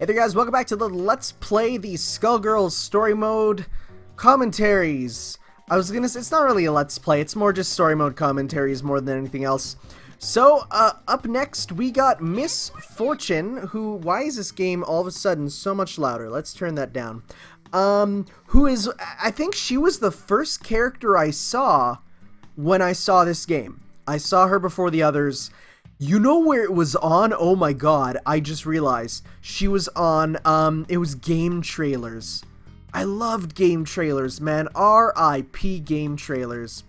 Hey there guys, welcome back to the Let's Play the Skullgirls story mode commentaries. I was gonna say, it's not really a Let's Play, it's more just story mode commentaries more than anything else. So, up next we got Miss Fortune, who, why is this game all of a sudden so much louder? Let's turn that down. Who is, I think she was the first character I saw when I saw this game. I saw her before the others. You know where it was on? Oh my god, I just realized. She was on, it was game trailers. I loved game trailers, man. R.I.P. game trailers.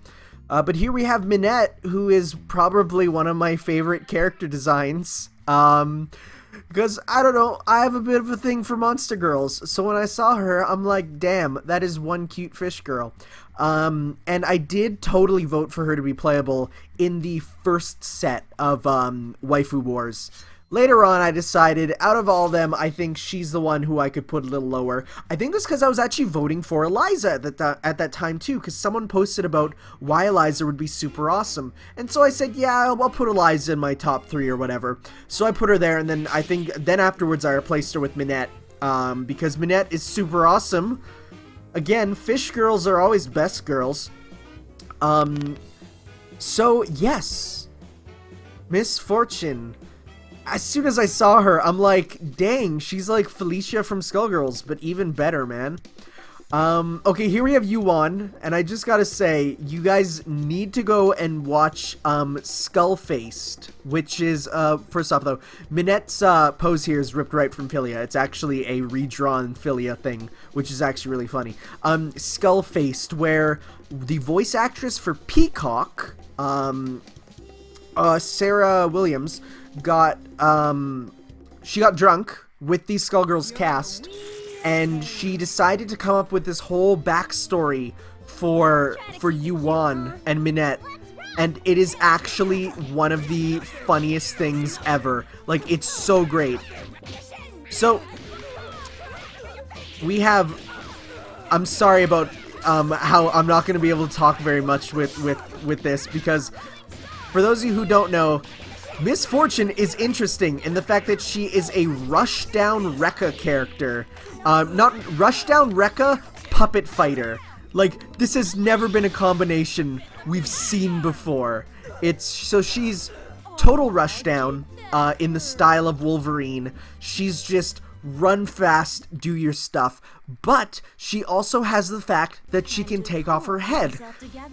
But here we have Manette, who is probably one of my favorite character designs. Because, I don't know, I have a bit of a thing for monster girls. So when I saw her, I'm like, damn, that is one cute fish girl. And I did totally vote for her to be playable in the first set of Waifu Wars. Later on, I decided, out of all of them, I think she's the one who I could put a little lower. I think it's because I was actually voting for Eliza at that time too, because someone posted about why Eliza would be super awesome. And so I said, yeah, I'll put Eliza in my top 3 or whatever. So I put her there, and then I think, then afterwards I replaced her with Manette, because Manette is super awesome. Again, fish girls are always best girls. So, yes. Miss Fortune. As soon as I saw her, I'm like, dang, she's like Felicia from Skullgirls, but even better, man. Okay, here we have Yuan, and I just gotta say, you guys need to go and watch, Skull-Faced, which is, first off though, Manette's, pose here is ripped right from Philia. It's actually a redrawn Philia thing, which is actually really funny. Skull-Faced, where the voice actress for Peacock, Sarah Williams, got drunk with the Skullgirls cast, and she decided to come up with this whole backstory for Yuan and Manette, and it is actually one of the funniest things ever. Like, it's so great. So we have, I'm sorry about how I'm not going to be able to talk very much with this, because for those of you who don't know, Miss Fortune is interesting in the fact that she is a Rushdown Rekka character. Not Rushdown Rekka, puppet fighter. Like, this has never been a combination we've seen before. So she's total Rushdown, in the style of Wolverine. She's just run fast, do your stuff. But she also has the fact that she can take off her head.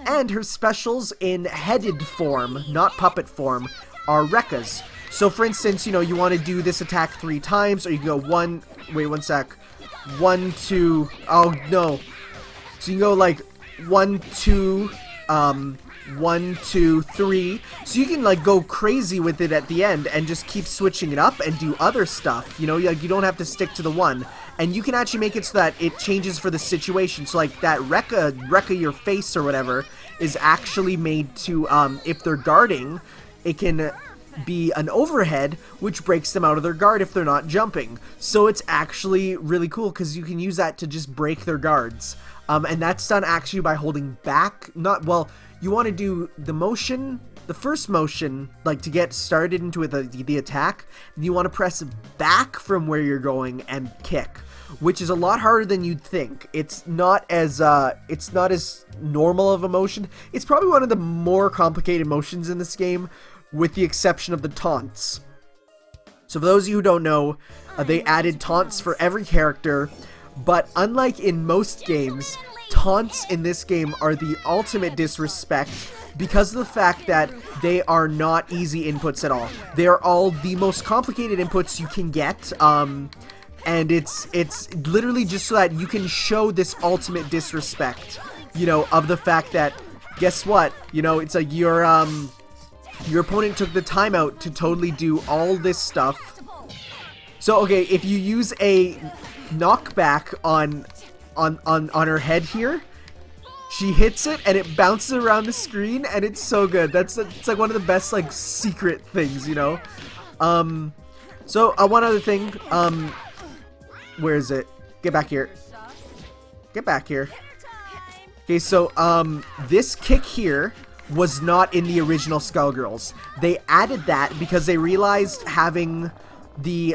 And her specials in headed form, not puppet form, are Rekkas. So for instance, you know, you want to do this attack 3 times, or you can go 1, wait 1 sec, 1, 2, oh no. So you can go like 1, 2, 1, 2, 3. So you can like go crazy with it at the end and just keep switching it up and do other stuff. You know, like you don't have to stick to the one. And you can actually make it so that it changes for the situation. So like that Rekka your face or whatever is actually made to, if they're guarding, it can be an overhead, which breaks them out of their guard if they're not jumping. So it's actually really cool because you can use that to just break their guards. And that's done actually by holding back, you want to do the motion, the first motion, like to get started into the attack, and you want to press back from where you're going and kick, which is a lot harder than you'd think. It's not as normal of a motion. It's probably one of the more complicated motions in this game, with the exception of the taunts. So for those of you who don't know, they added taunts for every character, but unlike in most games, taunts in this game are the ultimate disrespect because of the fact that they are not easy inputs at all. They are all the most complicated inputs you can get, and it's literally just so that you can show this ultimate disrespect, you know, of the fact that, guess what, you know, it's like your opponent took the time out to totally do all this stuff. So, okay, if you use a knockback on her head here, she hits it and it bounces around the screen, and it's so good. It's like one of the best, like, secret things, you know? So, one other thing, where is it? Get back here. Get back here. Okay, so, this kick here was not in the original Skullgirls. They added that because they realized having the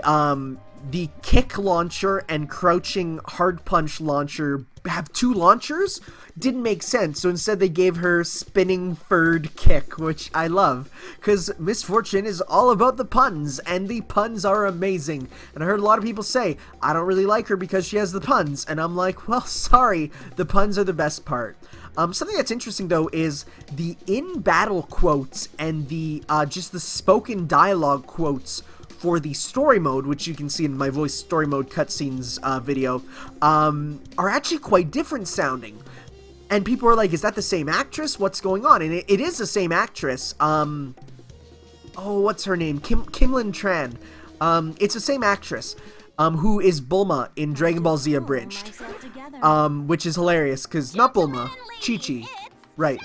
the kick launcher and crouching hard punch launcher have 2 launchers didn't make sense. So instead they gave her spinning furred kick, which I love, because Miss Fortune is all about the puns, and the puns are amazing. And I heard a lot of people say, I don't really like her because she has the puns, and I'm like, well, sorry, the puns are the best part. Something that's interesting though is the in-battle quotes and the just the spoken dialogue quotes for the story mode, which you can see in my voice story mode cutscenes video, are actually quite different sounding. And people are like, is that the same actress? What's going on? And it is the same actress. Oh, what's her name? Kimlin Tran. It's the same actress who is Bulma in Dragon Ball Z Abridged. Which is hilarious, because not Bulma, Chi-Chi. Right.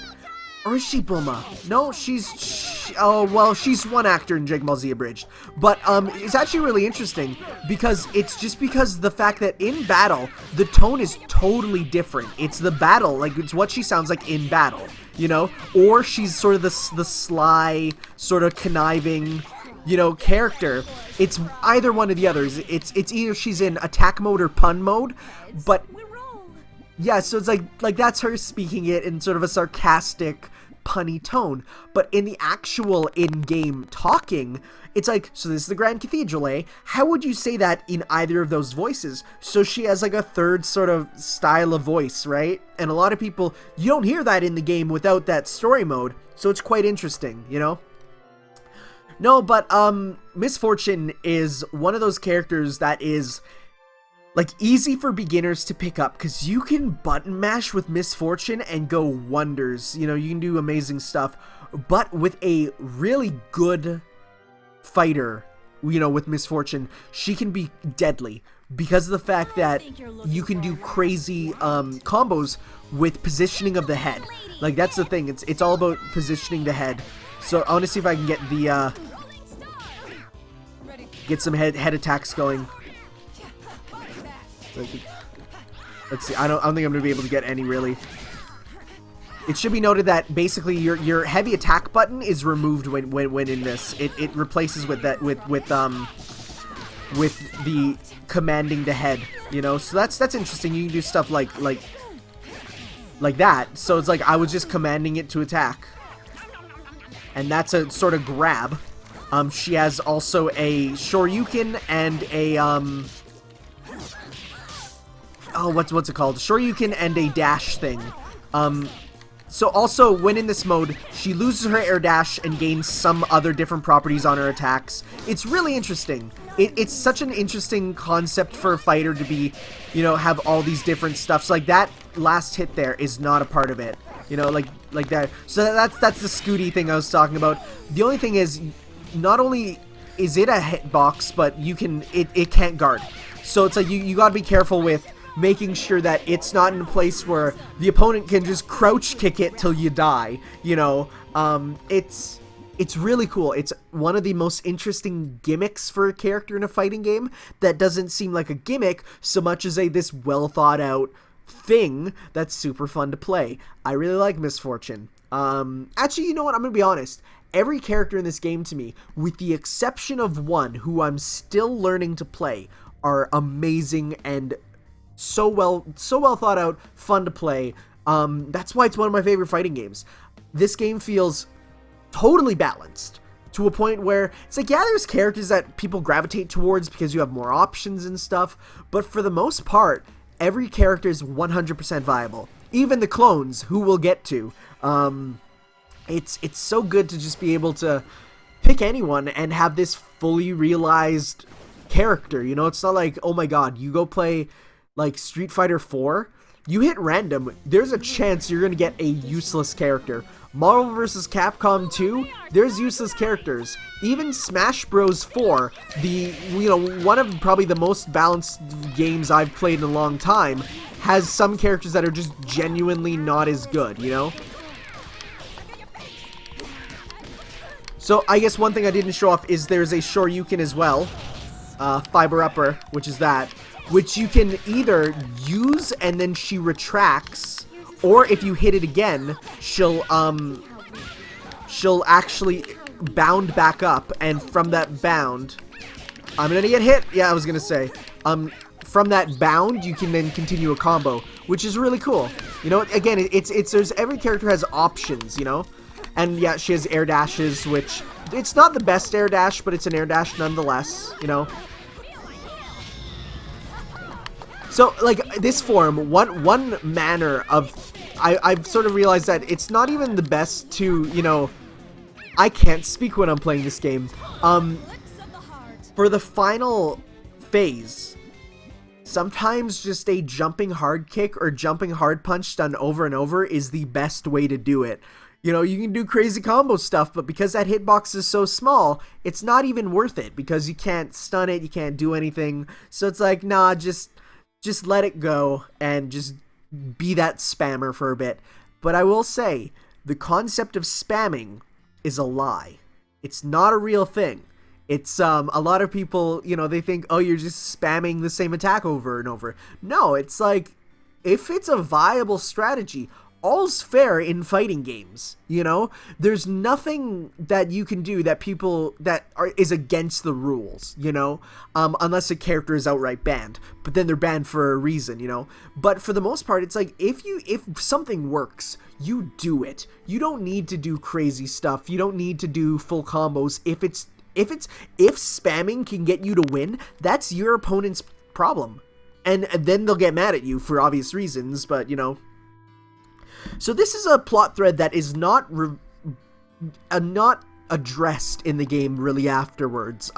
Or is she Bulma? No, oh, well, she's one actor in Dragon Ball Z Abridged. But, it's actually really interesting, because it's just because the fact that in battle, the tone is totally different. It's the battle, like, it's what she sounds like in battle, you know? Or she's sort of the sly, sort of conniving, you know, character. It's either one of the others. It's either she's in attack mode or pun mode, but... yeah, so it's like that's her speaking it in sort of a sarcastic, punny tone. But in the actual in-game talking, it's like, so this is the Grand Cathedral, eh? How would you say that in either of those voices? So she has like a third sort of style of voice, right? And a lot of people, you don't hear that in the game without that story mode. So it's quite interesting, you know? No, but Miss Fortune is one of those characters that is... like, easy for beginners to pick up, because you can button mash with Miss Fortune and go wonders. You know, you can do amazing stuff. But with a really good fighter, you know, with Miss Fortune, she can be deadly. Because of the fact that you can do crazy combos with positioning of the head. Like, that's the thing. It's all about positioning the head. So, I want to see if I can get the... get some head attacks going. Let's see. I don't think I'm gonna be able to get any, really. It should be noted that basically your heavy attack button is removed when in this. It replaces with that with the commanding the head. You know, so that's interesting. You can do stuff like that. So it's like I was just commanding it to attack, and that's a sort of grab. She has also a Shoryuken and a oh, what's it called? Shoryuken and a dash thing. So also, when in this mode, she loses her air dash and gains some other different properties on her attacks. It's really interesting. It's such an interesting concept for a fighter to be, you know, have all these different stuffs. Like, that last hit there is not a part of it. You know, like that. So that's the Scooty thing I was talking about. The only thing is, not only is it a hitbox, but it can't guard. So it's like, you gotta be careful with making sure that it's not in a place where the opponent can just crouch kick it till you die, you know. It's really cool. It's one of the most interesting gimmicks for a character in a fighting game that doesn't seem like a gimmick so much as this well thought out thing that's super fun to play. I really like Miss Fortune. Actually, you know what? I'm gonna be honest. Every character in this game to me, with the exception of one who I'm still learning to play, are amazing and so well thought out, fun to play. That's why it's one of my favorite fighting games. This game feels totally balanced to a point where it's like, yeah, there's characters that people gravitate towards because you have more options and stuff, but for the most part, every character is 100% viable. Even the clones, who we'll get to. It's so good to just be able to pick anyone and have this fully realized character. You know, it's not like, oh my god, you go play like Street Fighter 4, you hit random, there's a chance you're gonna get a useless character. Marvel vs. Capcom 2, there's useless characters. Even Smash Bros. 4, one of probably the most balanced games I've played in a long time, has some characters that are just genuinely not as good, you know? So I guess one thing I didn't show off is there's a Shoryuken as well, Fiber Upper, which is that, which you can either use and then she retracts, or if you hit it again, she'll actually bound back up, and from that bound, I'm gonna get hit. Yeah, I was gonna say. From that bound, you can then continue a combo, which is really cool. You know, again, there's every character has options, you know? And yeah, she has air dashes, which it's not the best air dash, but it's an air dash nonetheless, you know? So, like, this form, one manner of... I've sort of realized that it's not even the best to, you know... I can't speak when I'm playing this game. For the final phase, sometimes just a jumping hard kick or jumping hard punch done over and over is the best way to do it. You know, you can do crazy combo stuff, but because that hitbox is so small, it's not even worth it because you can't stun it, you can't do anything. So it's like, nah, just let it go and just be that spammer for a bit. But I will say, the concept of spamming is a lie. It's not a real thing. It's, a lot of people, you know, they think, oh, you're just spamming the same attack over and over. No, it's like, if it's a viable strategy, all's fair in fighting games, you know? There's nothing that you can do that is against the rules, you know? Unless a character is outright banned, but then they're banned for a reason, you know? But for the most part, it's like, if something works, you do it. You don't need to do crazy stuff. You don't need to do full combos. If spamming can get you to win, that's your opponent's problem. And then they'll get mad at you for obvious reasons, but, you know. So this is a plot thread that is not addressed in the game really afterwards.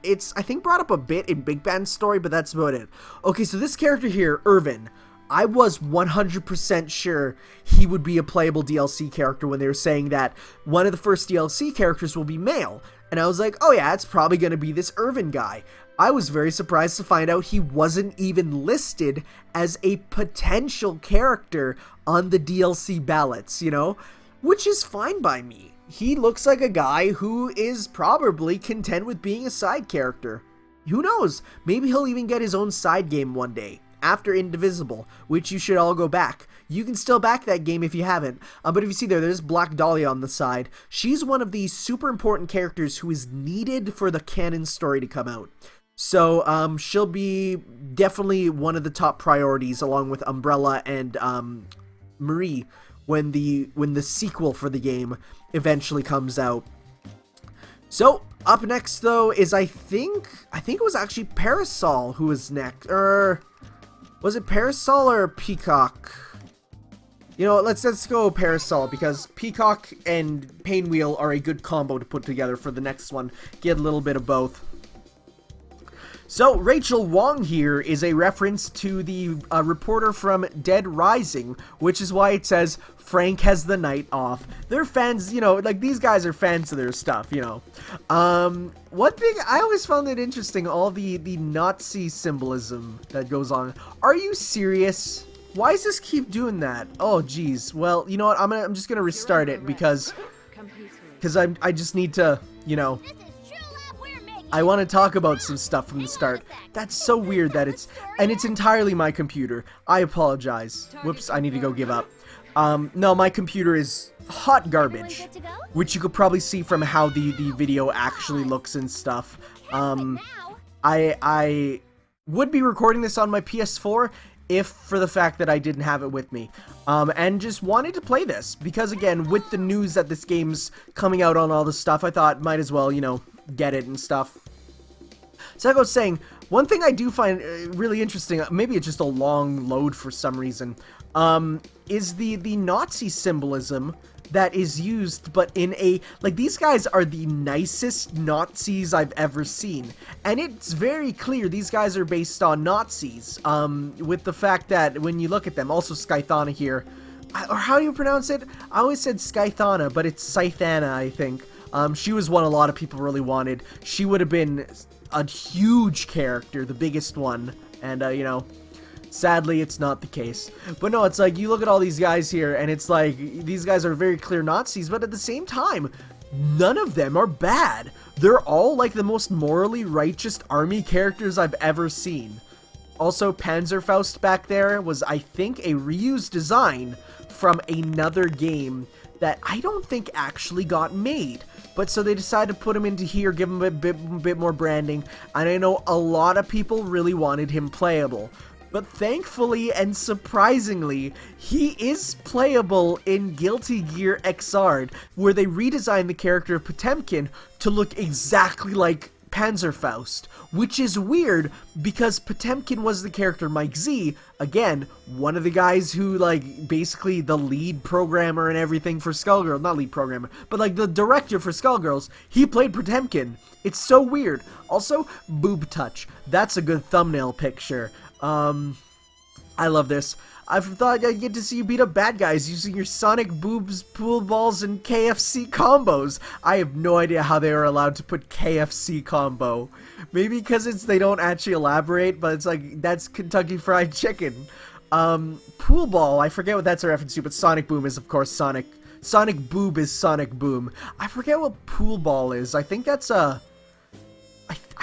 It's, I think, brought up a bit in Big Band's story, but that's about it. Okay, so this character here, Irvin, I was 100% sure he would be a playable DLC character when they were saying that one of the first DLC characters will be male. And I was like, oh yeah, it's probably going to be this Irvin guy. I was very surprised to find out he wasn't even listed as a potential character on the DLC ballots, you know? Which is fine by me. He looks like a guy who is probably content with being a side character. Who knows? Maybe he'll even get his own side game one day, after Indivisible, which you should all go back. You can still back that game if you haven't, but if you see there's Black Dahlia on the side. She's one of the super important characters who is needed for the canon story to come out. So, she'll be definitely one of the top priorities along with Umbrella and, Marie when the sequel for the game eventually comes out. So, up next though is I think it was actually Parasoul who was next, was it Parasoul or Peacock? You know, let's go Parasoul, because Peacock and Painwheel are a good combo to put together for the next one. Get a little bit of both. So, Rachel Wong here is a reference to the reporter from Dead Rising, which is why it says, Frank has the night off. They're fans, you know, like, these guys are fans of their stuff, you know. One thing, I always found it interesting, all the Nazi symbolism that goes on. Are you serious? Why does this keep doing that? Oh, geez. Well, you know what, I'm just gonna restart it, because I just need to, you know... I want to talk about some stuff from the start. That's so weird that it's entirely my computer. I apologize. Whoops, I need to go give up. No, my computer is hot garbage, which you could probably see from how the video actually looks and stuff. I would be recording this on my PS4 if for the fact that I didn't have it with me. And just wanted to play this, because again, with the news that this game's coming out on all this stuff, I thought might as well, you know, get it and stuff. So like I was saying, one thing I do find really interesting, maybe it's just a long load for some reason, is the Nazi symbolism that is used, but in a, like, these guys are the nicest Nazis I've ever seen, and it's very clear these guys are based on Nazis, with the fact that when you look at them, also Skythana here, or how do you pronounce it? I always said Skythana, but it's Scythana, I think. She was one a lot of people really wanted. She would have been a huge character, the biggest one, and, you know, sadly, it's not the case. But no, it's like, you look at all these guys here, and it's like, these guys are very clear Nazis, but at the same time, none of them are bad. They're all, like, the most morally righteous army characters I've ever seen. Also, Panzerfaust back there was, I think, a reused design from another game that I don't think actually got made. but so they decided to put him into here, give him a bit more branding, and I know a lot of people really wanted him playable. But thankfully and surprisingly, he is playable in Guilty Gear Xrd, where they redesigned the character of Potemkin to look exactly like Panzerfaust, which is weird because Potemkin was the character Mike Z, again, one of the guys who, like, basically the lead programmer and everything for Skullgirls, not lead programmer, but like the director for Skullgirls, he played Potemkin. It's so weird. Also, boob touch. That's a good thumbnail picture. I love this. I thought I'd get to see you beat up bad guys using your sonic boobs, pool balls, and KFC combos. I have no idea how they are allowed to put KFC combo. Maybe because they don't actually elaborate, but it's like, that's Kentucky Fried Chicken. Pool ball, I forget what that's a reference to, but Sonic Boom is of course Sonic. Sonic Boob is Sonic Boom. I forget what pool ball is. I think that's I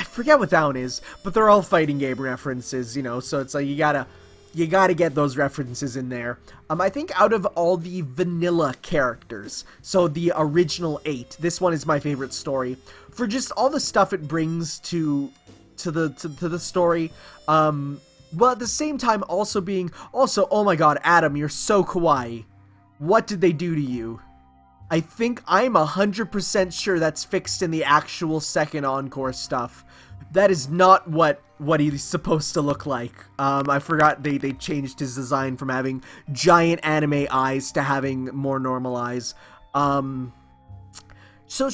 forget what that one is, but they're all fighting game references, you know, so it's like you gotta get those references in there. I think out of all the vanilla characters, so the original 8, this one is my favorite story for just all the stuff it brings to the story. But at the same time also being oh my god, Adam, you're so kawaii. What did they do to you? I think I'm 100% sure that's fixed in the actual second Encore stuff. That is not what he's supposed to look like. I forgot they changed his design from having giant anime eyes to having more normal eyes. So,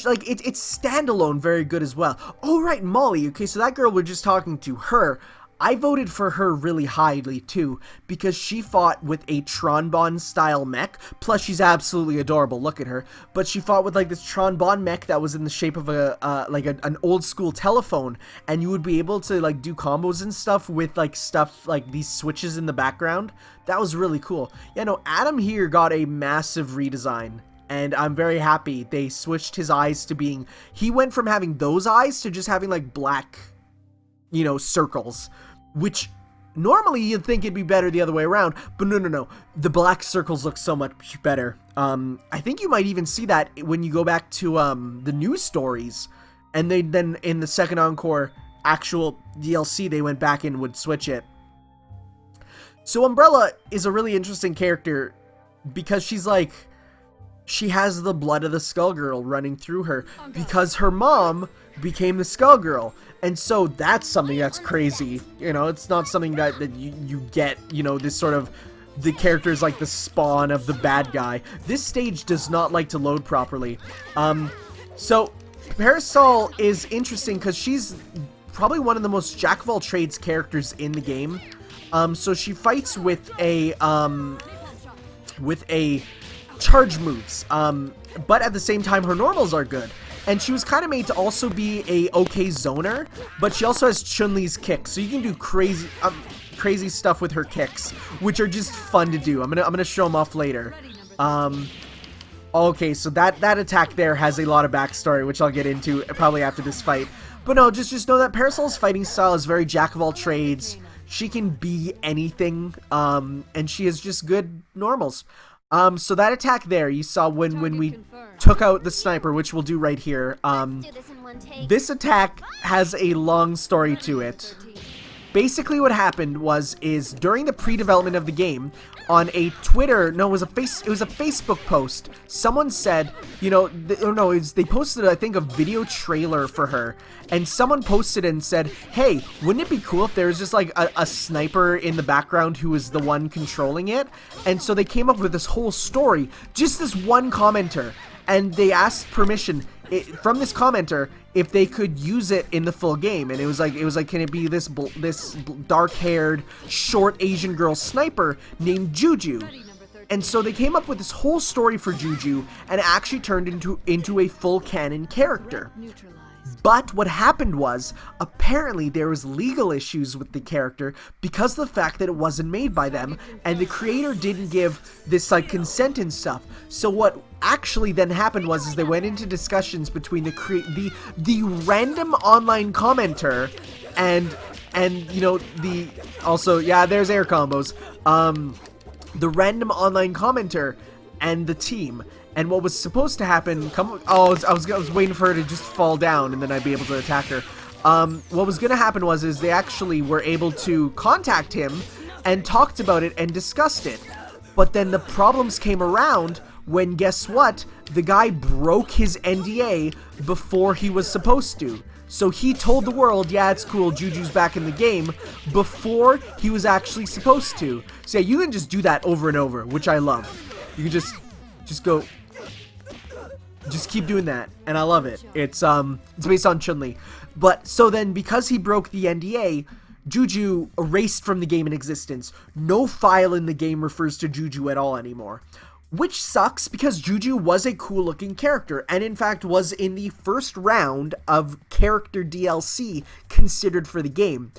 like, it's standalone very good as well. Oh, right, Molly. Okay, so that girl we're just talking to, her. I voted for her really highly, too, because she fought with a Tron style mech, plus she's absolutely adorable, look at her, but she fought with, like, this Tron mech that was in the shape of an old-school telephone, and you would be able to, like, do combos and stuff with, like, these switches in the background. That was really cool. Yeah, no, Adam here got a massive redesign, and I'm very happy they switched his eyes to being, he went from having those eyes to just having, like, black, you know, circles, which normally you'd think it'd be better the other way around, but no, the black circles look so much better. I think you might even see that when you go back to the news stories, and then in the second Encore actual DLC they went back and would switch it. So Umbrella is a really interesting character because she's like, she has the blood of the Skullgirl running through her because her mom became the Skullgirl. And so that's something that's crazy. You know, it's not something that you get, you know, this sort of, the character is like the spawn of the bad guy. This stage does not like to load properly. So Parasoul is interesting because she's probably one of the most jack of all trades characters in the game. So she fights with a charge moves, but at the same time her normals are good. And she was kind of made to also be a okay zoner, but she also has Chun-Li's kicks, so you can do crazy stuff with her kicks, which are just fun to do. I'm gonna show them off later. Okay, so that attack there has a lot of backstory, which I'll get into probably after this fight. But no, just know that Parasoul's fighting style is very jack of all trades. She can be anything, and she has just good normals. So that attack there, you saw when we took out the sniper, which we'll do right here. This attack has a long story to it. Basically what happened is during the pre-development of the game, on a Twitter, no, it was a Facebook post, someone said, you know, they posted, I think, a video trailer for her, and someone posted and said, hey, wouldn't it be cool if there was just like a sniper in the background who was the one controlling it? And so they came up with this whole story, just this one commenter, and they asked permission from this commenter if they could use it in the full game, and it was like, can it be this dark-haired, short Asian girl sniper named Juju? And so they came up with this whole story for Juju, and it actually turned into a full canon character. But what happened was, apparently there was legal issues with the character because of the fact that it wasn't made by them, and the creator didn't give this like consent and stuff. So what actually then happened was they went into discussions between the random online commenter and you know, there's air combos, the random online commenter and the team. And what was supposed to happen, I was waiting for her to just fall down and then I'd be able to attack her. What was gonna happen is they actually were able to contact him and talked about it and discussed it. But then the problems came around when, guess what? The guy broke his NDA before he was supposed to. So he told the world, yeah, it's cool, Juju's back in the game, before he was actually supposed to. So yeah, you can just do that over and over, which I love. You can just go, just keep doing that, and I love it. It's based on Chun-Li. But, so then, because he broke the NDA, Juju erased from the game in existence. No file in the game refers to Juju at all anymore. Which sucks, because Juju was a cool looking character, and in fact was in the first round of character DLC considered for the game.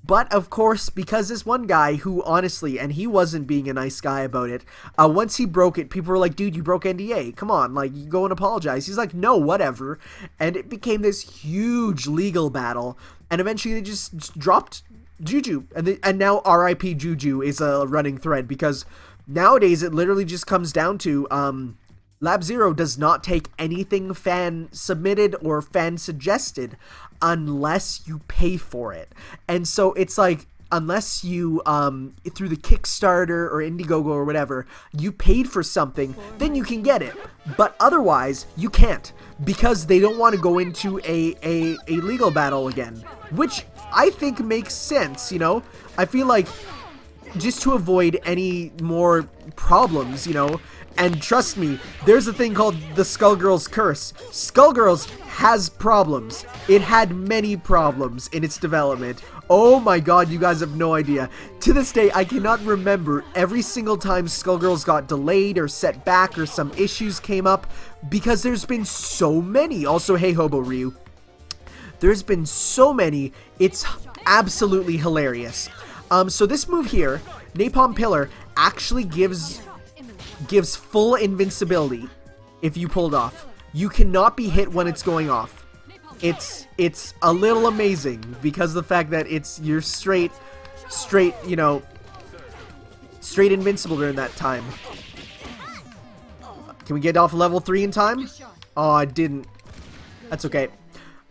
But of course, because this one guy who honestly, and he wasn't being a nice guy about it, once he broke it, people were like, dude, you broke NDA, come on, like, you go and apologize. He's like, no, whatever. And it became this huge legal battle, and eventually they just dropped Juju, and now RIP Juju is a running thread, because nowadays it literally just comes down to Lab Zero does not take anything fan submitted or fan suggested unless you pay for it. And so it's like, unless you through the Kickstarter or Indiegogo or whatever, you paid for something, then you can get it. But otherwise you can't, because they don't want to go into a legal battle again, which I think makes sense. You know, I feel like just to avoid any more problems, you know. And trust me, there's a thing called the Skullgirls curse. Skullgirls has problems. It had many problems in its development. Oh my god, you guys have no idea. To this day, I cannot remember every single time Skullgirls got delayed or set back or some issues came up, because there's been so many. Also, hey Hobo Ryu. There's been so many, it's absolutely hilarious. So this move here, Napalm Pillar, actually gives full invincibility if you pulled off. You cannot be hit when it's going off. It's a little amazing because of the fact that you're straight, you know, straight invincible during that time. Can we get off level 3 in time? Oh, I didn't. That's okay.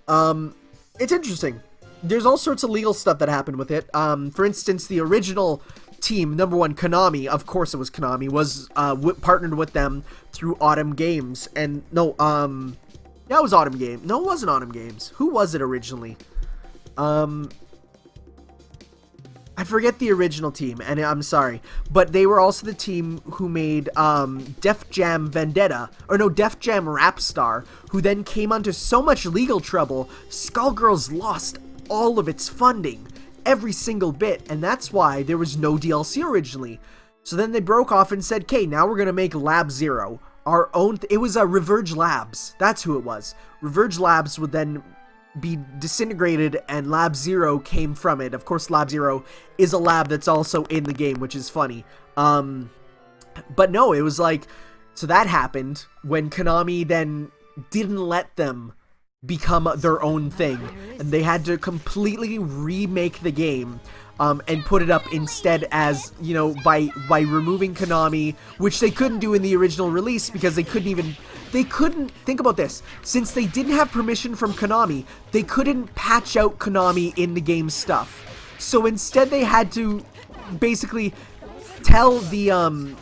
It's interesting. There's all sorts of legal stuff that happened with it. For instance, the original team, number one, Konami, of course it was Konami, was partnered with them through Autumn Games. And no, yeah, it was Autumn Games. No, it wasn't Autumn Games. Who was it originally? I forget the original team, and I'm sorry, but they were also the team who made Def Jam Vendetta, or no, Def Jam Rap Star, who then came under so much legal trouble, Skullgirls lost all of its funding, every single bit, and that's why there was no DLC originally. So then they broke off and said, okay, now we're gonna make Lab Zero, our own, it was Reverge Labs, that's who it was. Reverge Labs would then be disintegrated, and Lab Zero came from it. Of course, Lab Zero is a lab that's also in the game, which is funny. But no, it was like, so that happened when Konami then didn't let them become their own thing, and they had to completely remake the game and put it up instead as, you know, by removing Konami, which they couldn't do in the original release because they couldn't think about this, since they didn't have permission from Konami, they couldn't patch out Konami in the game stuff. So instead they had to basically tell the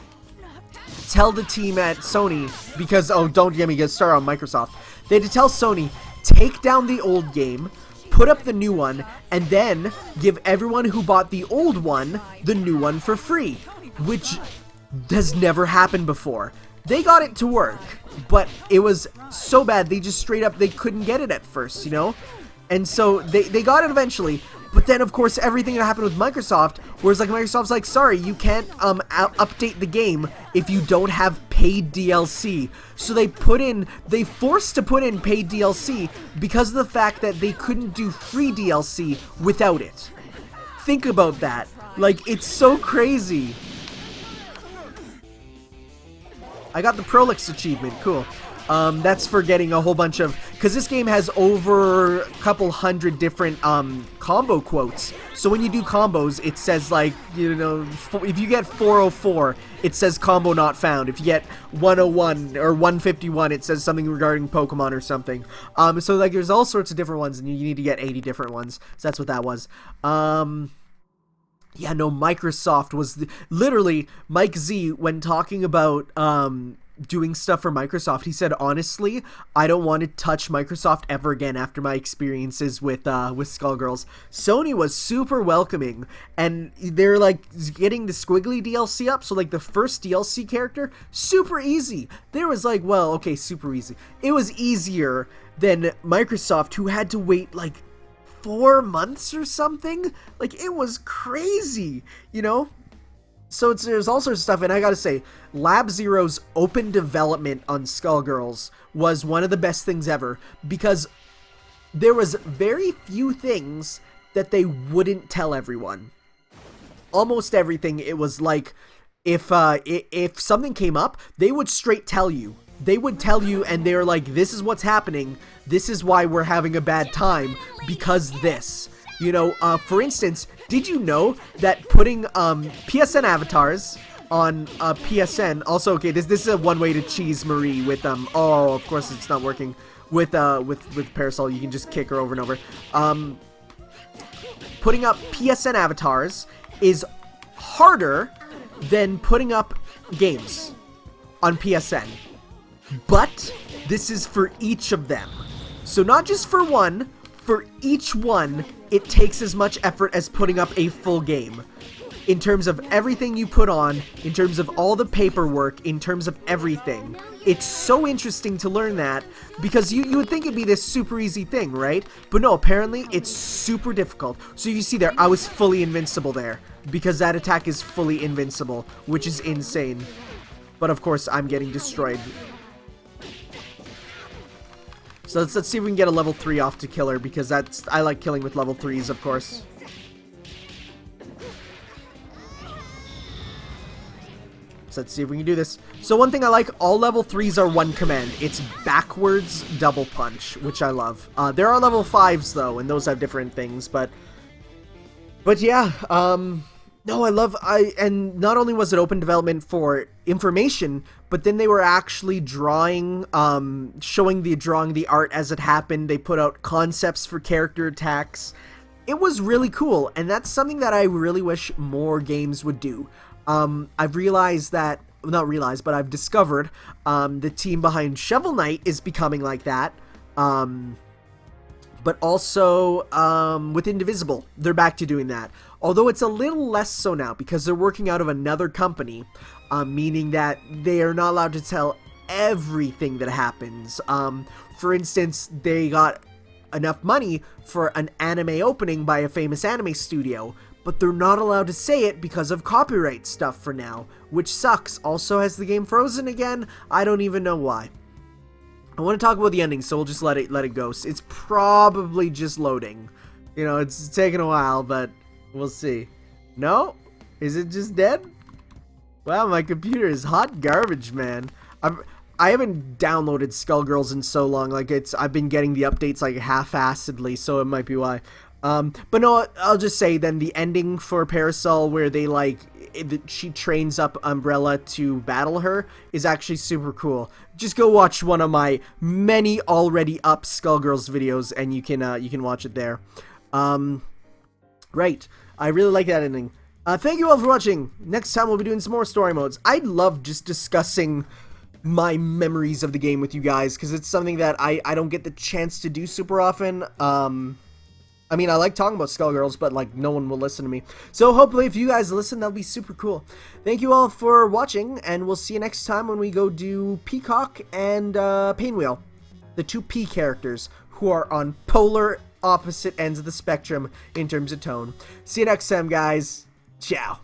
team at Sony, because, oh, don't get me started on Microsoft, they had to tell Sony, take down the old game, put up the new one, and then give everyone who bought the old one the new one for free, which has never happened before. They got it to work, but it was so bad, they just straight up, they couldn't get it at first, you know? And so they got it eventually, but then of course everything that happened with Microsoft, whereas like Microsoft's like, sorry, you can't update the game if you don't have paid DLC. So they forced to put in paid DLC because of the fact that they couldn't do free DLC without it. Think about that. Like, it's so crazy. I got the Prolix achievement, cool. That's for getting a whole bunch of because this game has over a couple hundred different combo quotes. So when you do combos, it says like, you know, if you get 404, it says combo not found. If you get 101 or 151, it says something regarding Pokemon or something. So like there's all sorts of different ones, and you need to get 80 different ones. So that's what that was. Yeah, no, Microsoft was literally Mike Z when talking about doing stuff for Microsoft. He said, honestly, I don't want to touch Microsoft ever again after my experiences with Skullgirls. Sony was super welcoming, and they're like getting the Squiggly DLC up. So like the first DLC character, super easy. There was like, well, okay, super easy. It was easier than Microsoft, who had to wait like 4 months or something. Like, it was crazy, you know? So there's all sorts of stuff, and I gotta say, Lab Zero's open development on Skullgirls was one of the best things ever, because there was very few things that they wouldn't tell everyone. Almost everything, it was like, if something came up, they would straight tell you. They would tell you, and they're like, this is what's happening, this is why we're having a bad time, because this. You know, for instance, did you know that putting PSN avatars on PSN, also, okay, this is a one way to cheese Marie with, oh, of course it's not working, with Parasoul, you can just kick her over and over. Putting up PSN avatars is harder than putting up games on PSN. But this is for each of them. So not just for one, for each one, it takes as much effort as putting up a full game. In terms of everything you put on, in terms of all the paperwork, in terms of everything. It's so interesting to learn that, because you would think it'd be this super easy thing, right? But no, apparently it's super difficult. So you see there, I was fully invincible there, because that attack is fully invincible, which is insane. But of course, I'm getting destroyed. So let's see if we can get a level 3 off to kill her, because I like killing with level 3s, of course. So let's see if we can do this. So one thing I like, all level 3s are one command. It's backwards double punch, which I love. There are level 5s though, and those have different things, but yeah, no, and not only was it open development for information, but then they were actually drawing, showing the art as it happened. They put out concepts for character attacks. It was really cool, and that's something that I really wish more games would do. I've realized that, not realized, but I've discovered, the team behind Shovel Knight is becoming like that. But also, with Indivisible, they're back to doing that. Although it's a little less so now, because they're working out of another company, meaning that they are not allowed to tell everything that happens. For instance, they got enough money for an anime opening by a famous anime studio, but they're not allowed to say it because of copyright stuff for now, which sucks. Also, has the game frozen again? I don't even know why. I want to talk about the ending, so we'll just let it go. It's probably just loading. You know, it's taking a while, but we'll see. No? Is it just dead? Wow, my computer is hot garbage, man. I haven't downloaded Skullgirls in so long. Like, I've been getting the updates like half-assedly, so it might be why. But no, I'll just say then the ending for Parasoul, where they she trains up Umbrella to battle her, is actually super cool. Just go watch one of my many already up Skullgirls videos, and you can watch it there. Right, I really like that ending. Thank you all for watching. Next time we'll be doing some more story modes. I love just discussing my memories of the game with you guys, because it's something that I don't get the chance to do super often. I mean, I like talking about Skullgirls, but, like, no one will listen to me. So, hopefully, if you guys listen, that'll be super cool. Thank you all for watching, and we'll see you next time when we go do Peacock and Painwheel. The two P characters who are on polar opposite ends of the spectrum in terms of tone. See you next time, guys. Ciao.